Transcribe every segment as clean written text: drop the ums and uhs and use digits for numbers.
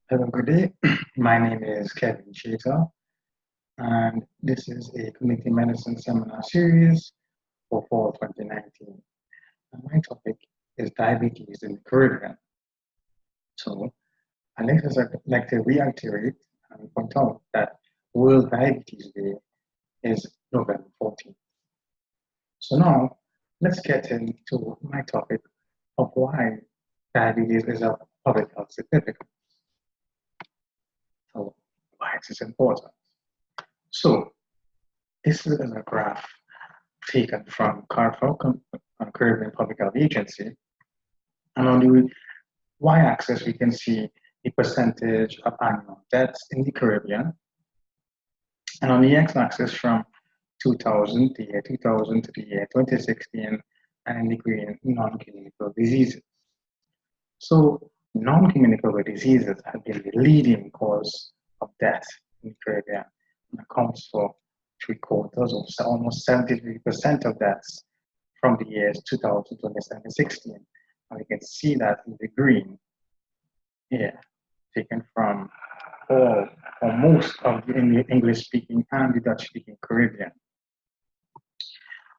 Hello, good day. My name is Kevin Chater, and this is a community medicine seminar series for fall 2019. And my topic is diabetes in the Caribbean. So like to reiterate and point out that World Diabetes Day is November 14th. So now let's get into my topic of why diabetes is of public health significance. So why is this important? So this is a graph taken from CARPHO, Caribbean Public Health Agency. And on the y-axis, we can see the percentage of annual deaths in the Caribbean. And on the x-axis, from 2000, the year 2000 to the year 2016, and in the green, non-communicable diseases. So non-communicable diseases have been the leading cause of death in the Caribbean and accounts for 3/4 or almost 73% of deaths from the years 2000 to 2016. And we can see that in the green here, taken from all or most of the English-speaking and the Dutch-speaking Caribbean.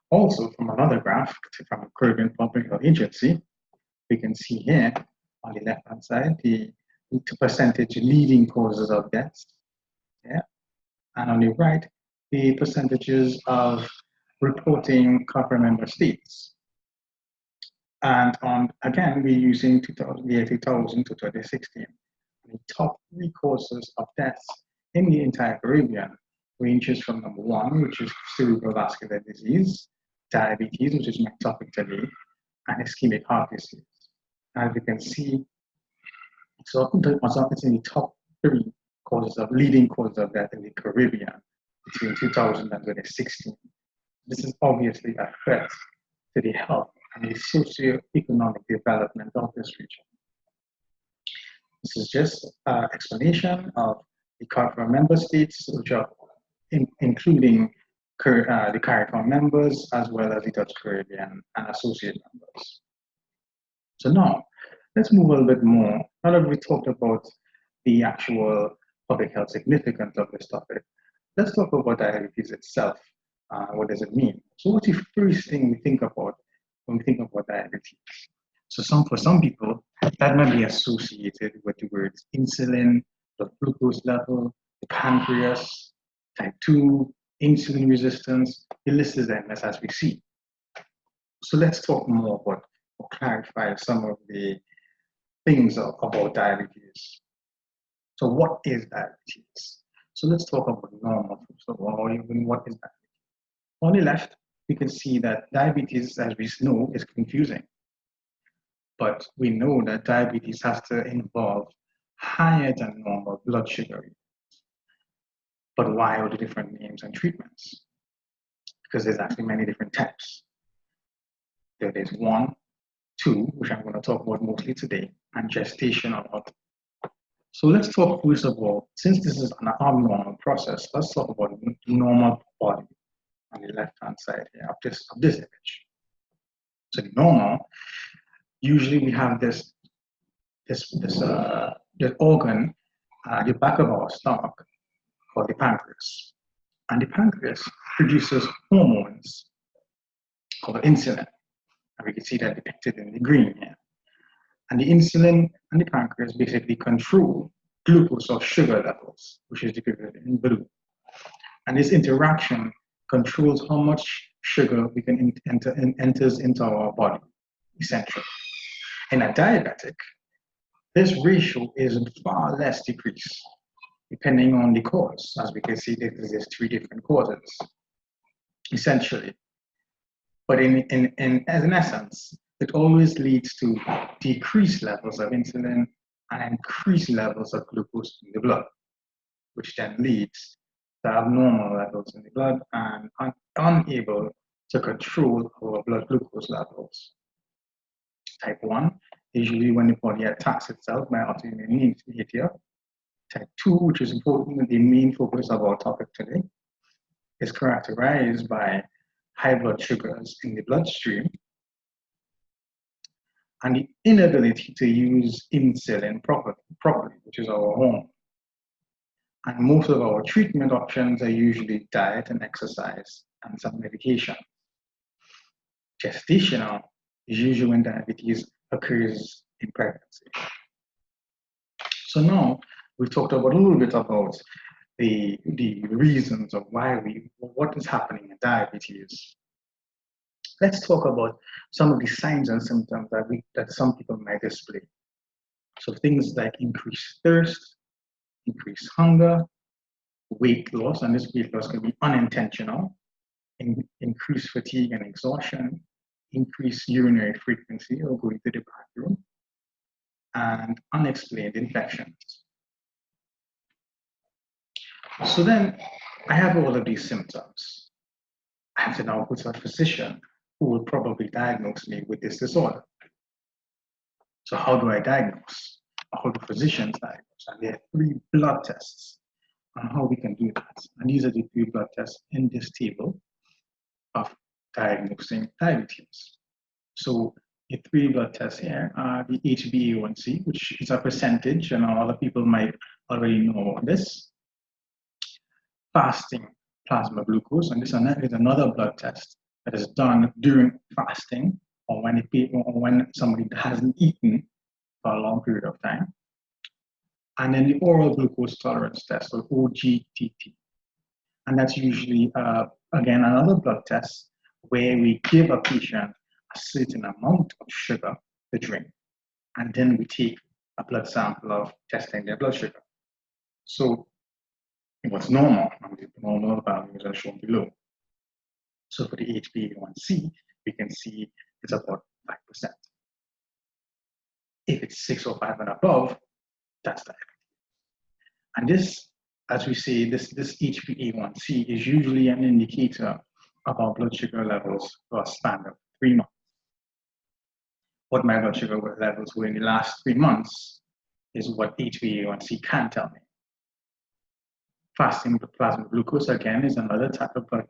Also, from another graph from Caribbean Public Health Agency, we can see here on the left-hand side the percentage leading causes of deaths. Yeah. And on the right, the percentages of reporting CARPHO member states. And again, we're using the year 2000 to 2016. The top 3 causes of deaths in the entire Caribbean ranges from number 1, which is cerebrovascular disease, diabetes, which is my topic today, and ischemic heart disease. As you can see, it's in the top 3 leading causes of death in the Caribbean between 2000 and 2016. This is obviously a threat to the health and the socio-economic development of this region. This is just an explanation of the CARPHO member states, which are including the CARICOM members as well as the Dutch Caribbean and associate members. So now, let's move a little bit more. Now that we talked about the actual public health significance of this topic, let's talk about diabetes itself. What does it mean? So what's the first thing we think about when we think about diabetes? So for some people, that might be associated with the words insulin, the glucose level, the pancreas, type 2, insulin resistance. The list is endless as we see. So let's talk more about or clarify some of the things about diabetes. So what is diabetes? So let's talk about normal first of all, or even what is diabetes. On the left, we can see that diabetes, as we know, is confusing. But we know that diabetes has to involve higher than normal blood sugar readings. But why are the different names and treatments? Because there's actually many different types. There is 1, 2, which I'm going to talk about mostly today, and gestational health. So let's talk first of all, since this is an abnormal process, let's talk about the normal body on the left-hand side here of this image. So the normal, usually we have this organ at the back of our stomach called the pancreas. And the pancreas produces hormones called insulin. And we can see that depicted in the green here. And the insulin and the pancreas basically control glucose or sugar levels, which is depicted in blue. And this interaction controls how much sugar we can enters into our body, essentially. In a diabetic, this ratio is far less decreased, depending on the cause. As we can see, there's 3 different causes, essentially. But in essence, it always leads to decreased levels of insulin and increased levels of glucose in the blood, which then leads to abnormal levels in the blood and unable to control our blood glucose levels. Type 1, usually when the body attacks itself by autoimmune behavior. Type 2, which is important, the main focus of our topic today, is characterized by high blood sugars in the bloodstream and the inability to use insulin properly, which is our home. And most of our treatment options are usually diet and exercise and some medication. Gestational is usually when diabetes occurs in pregnancy. So now we've talked about a little bit about the reasons of what is happening in diabetes. Let's talk about some of the signs and symptoms that some people might display. So things like increased thirst, increased hunger, weight loss, and this weight loss can be unintentional, increased fatigue and exhaustion, increased urinary frequency or going to the bathroom, and unexplained infections. So then I have all of these symptoms. I have to now go to a physician who will probably diagnose me with this disorder. So how do I diagnose? How do physicians diagnose? And there are 3 blood tests on how we can do that. And these are the 3 blood tests in this table of diagnosing diabetes. So the 3 blood tests here are the HbA1c, which is a percentage, and a lot of people might already know about this. Fasting plasma glucose, and this is another blood test that is done during fasting or when somebody hasn't eaten for a long period of time. And then the oral glucose tolerance test, or OGTT. And that's usually, again, another blood test where we give a patient a certain amount of sugar to drink. And then we take a blood sample of testing their blood sugar. So what's normal, and the normal values are shown below. So for the HbA1c, we can see it's about 5%. If it's 6 or 5 and above, that's diabetes. And this, as we say, this HbA1c is usually an indicator of our blood sugar levels for a span of 3 months. What my blood sugar levels were in the last 3 months is what HbA1c can tell me. Fasting plasma glucose, again, is another type of blood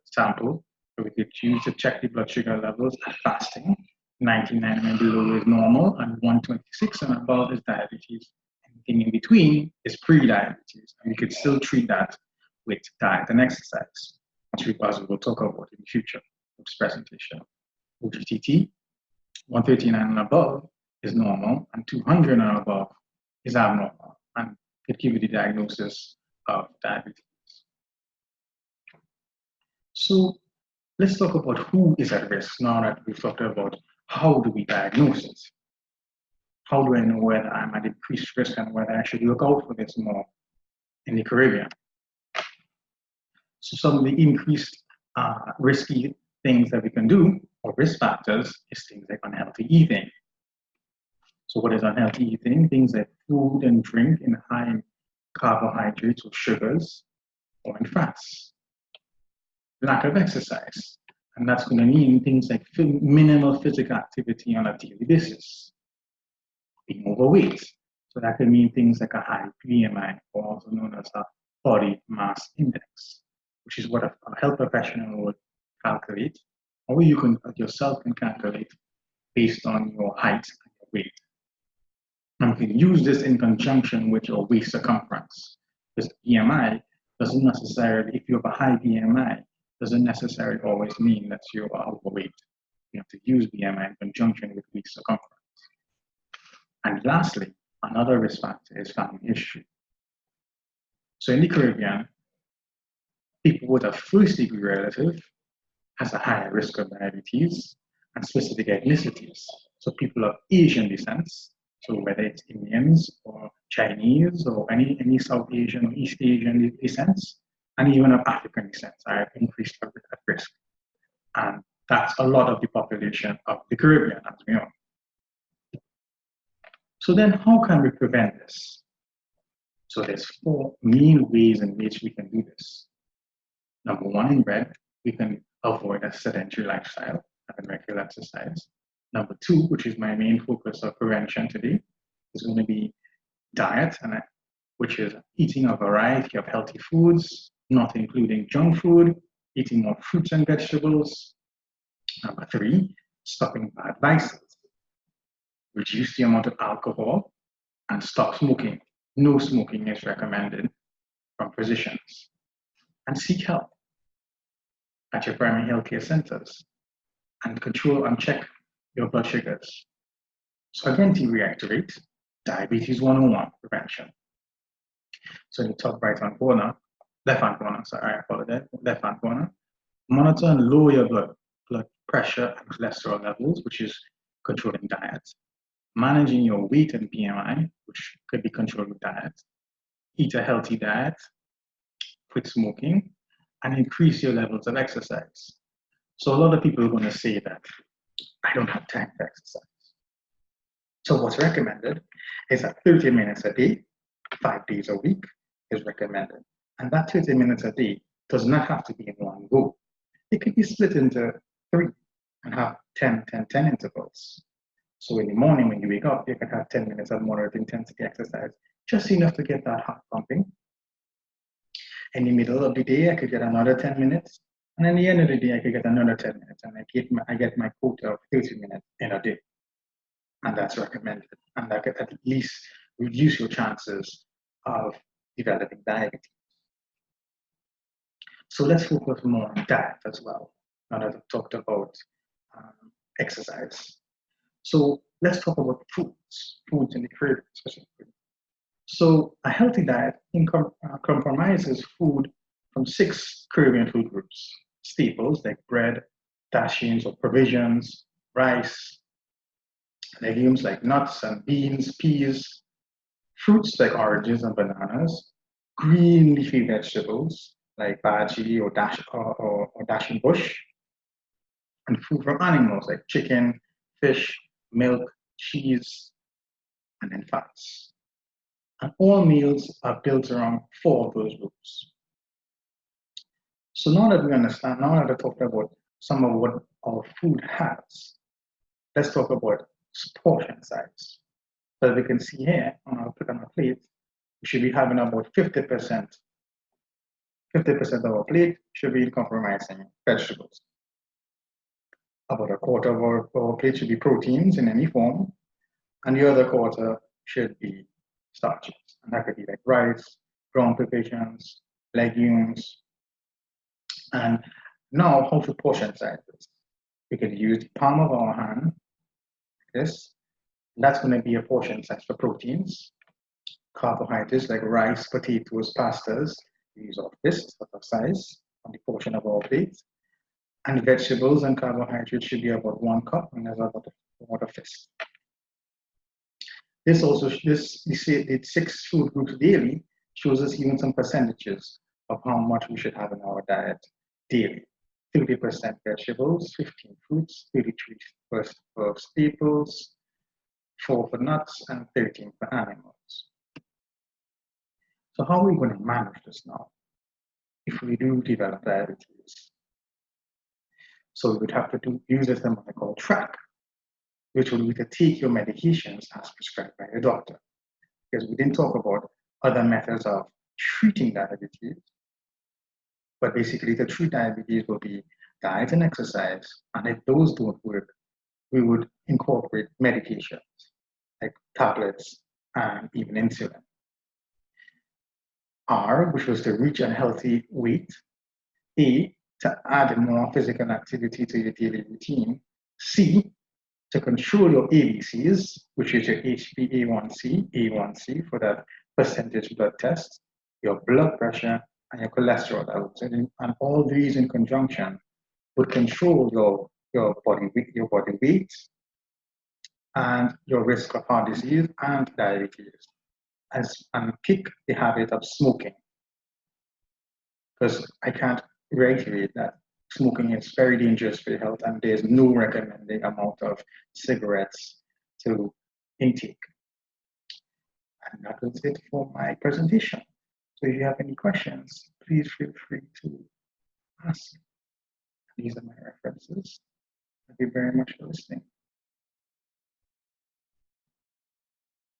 sample that we could use to check the blood sugar levels at fasting. 99 and below is normal, and 126 and above is diabetes. Anything in between is pre-diabetes, and we could still treat that with diet and exercise, which we will talk about in the future of this presentation. OGTT, 139 and above is normal, and 200 and above is abnormal, and could give you the diagnosis of diabetes. So let's talk about who is at risk now that we've talked about how do we diagnose it. How do I know whether I'm at increased risk and whether I should look out for this more in the Caribbean? So some of the increased risky things that we can do, or risk factors, is things like unhealthy eating. So what is unhealthy eating? Things like food and drink in high carbohydrates or sugars or in fats. Lack of exercise, and that's going to mean things like minimal physical activity on a daily basis. Being overweight, so that can mean things like a high BMI, or also known as a body mass index, which is what a health professional would calculate, or you can yourself can calculate based on your height and your weight. And you can use this in conjunction with your waist circumference, because BMI doesn't necessarily, if you have a high BMI, doesn't necessarily always mean that you are overweight. You have to use BMI in conjunction with waist circumference. And lastly, another risk factor is family history. So in the Caribbean, people with a first-degree relative has a higher risk of diabetes, and specific ethnicities. So people of Asian descent, so whether it's Indians or Chinese or any South Asian or East Asian descents, and even of African descent are increased at risk. And that's a lot of the population of the Caribbean, as we know. So then how can we prevent this? So there's 4 main ways in which we can do this. Number 1, in red, we can avoid a sedentary lifestyle and regular exercise. Number 2, which is my main focus of prevention today, is going to be diet, which is eating a variety of healthy foods, not including junk food, eating more fruits and vegetables. Number 3, stopping bad vices. Reduce the amount of alcohol and and stop smoking. No smoking is recommended from physicians. And seek help at your primary healthcare centers and control and check your blood sugars. So again, to reiterate, diabetes 101 prevention. So in the top right-hand corner, left-hand corner, sorry, I apologize, left-hand corner, monitor and lower your blood pressure and cholesterol levels, which is controlling diet. Managing your weight and BMI, which could be controlled with diet. Eat a healthy diet, quit smoking, and increase your levels of exercise. So a lot of people are going to say that I don't have time for exercise. So what's recommended is that 30 minutes a day, 5 days a week is recommended. And that 30 minutes a day does not have to be in one go. It could be split into 3 and have 10 intervals. So in the morning when you wake up, you can have 10 minutes of moderate intensity exercise, just enough to get that heart pumping. In the middle of the day, I could get another 10 minutes. And at the end of the day, I could get another 10 minutes. And I get my quota of 30 minutes in a day. And that's recommended. And that could at least reduce your chances of developing diabetes. So let's focus more on diet as well, now that I've talked about exercise. So let's talk about foods in the craving specifically. So a healthy diet compromises food from 6 craving food groups. Staples like bread, dashings or provisions, rice, legumes like nuts and beans, peas, fruits like oranges and bananas, green leafy vegetables like bhaji or dashing bush, and food from animals like chicken, fish, milk, cheese, and then fats. And all meals are built around 4 of those groups. So now that we understand, now that I've talked about some of what our food has, let's talk about portion size. So we can see here on our plate, we should be having about 50% of our plate should be comprising vegetables. About a quarter of our plate should be proteins in any form, and the other quarter should be starches. And that could be like rice, ground provisions, legumes. And now, how to portion size this? We could use the palm of our hand, like this. That's going to be a portion size for proteins. Carbohydrates like rice, potatoes, pastas, use of this sort of size on the portion of our plate. And vegetables and carbohydrates should be about 1 cup, and there's about a fist. This also, the 6 food groups daily shows us even some percentages of how much we should have in our diet daily. 30% vegetables, 15 fruits, 33 for staples, 4 for nuts, and 13 for animals. So how are we going to manage this now if we do develop diabetes? So we would have to use something called TRACK, which will be to take your medications as prescribed by your doctor. Because we didn't talk about other methods of treating diabetes, but basically to treat diabetes will be diet and exercise, and if those don't work, we would incorporate medications like tablets and even insulin. R, which was to reach a healthy weight. A, to add more physical activity to your daily routine. C, to control your ABCs, which is your HbA1c, A1c for that percentage blood test, your blood pressure, and your cholesterol levels. And all these in conjunction would control your body weight and your risk of heart disease and diabetes, and kick the habit of smoking. Because I can't reiterate that smoking is very dangerous for your health, and there's no recommended amount of cigarettes to intake. And that was it for my presentation. So if you have any questions, please feel free to ask. These are my references. Thank you very much for listening.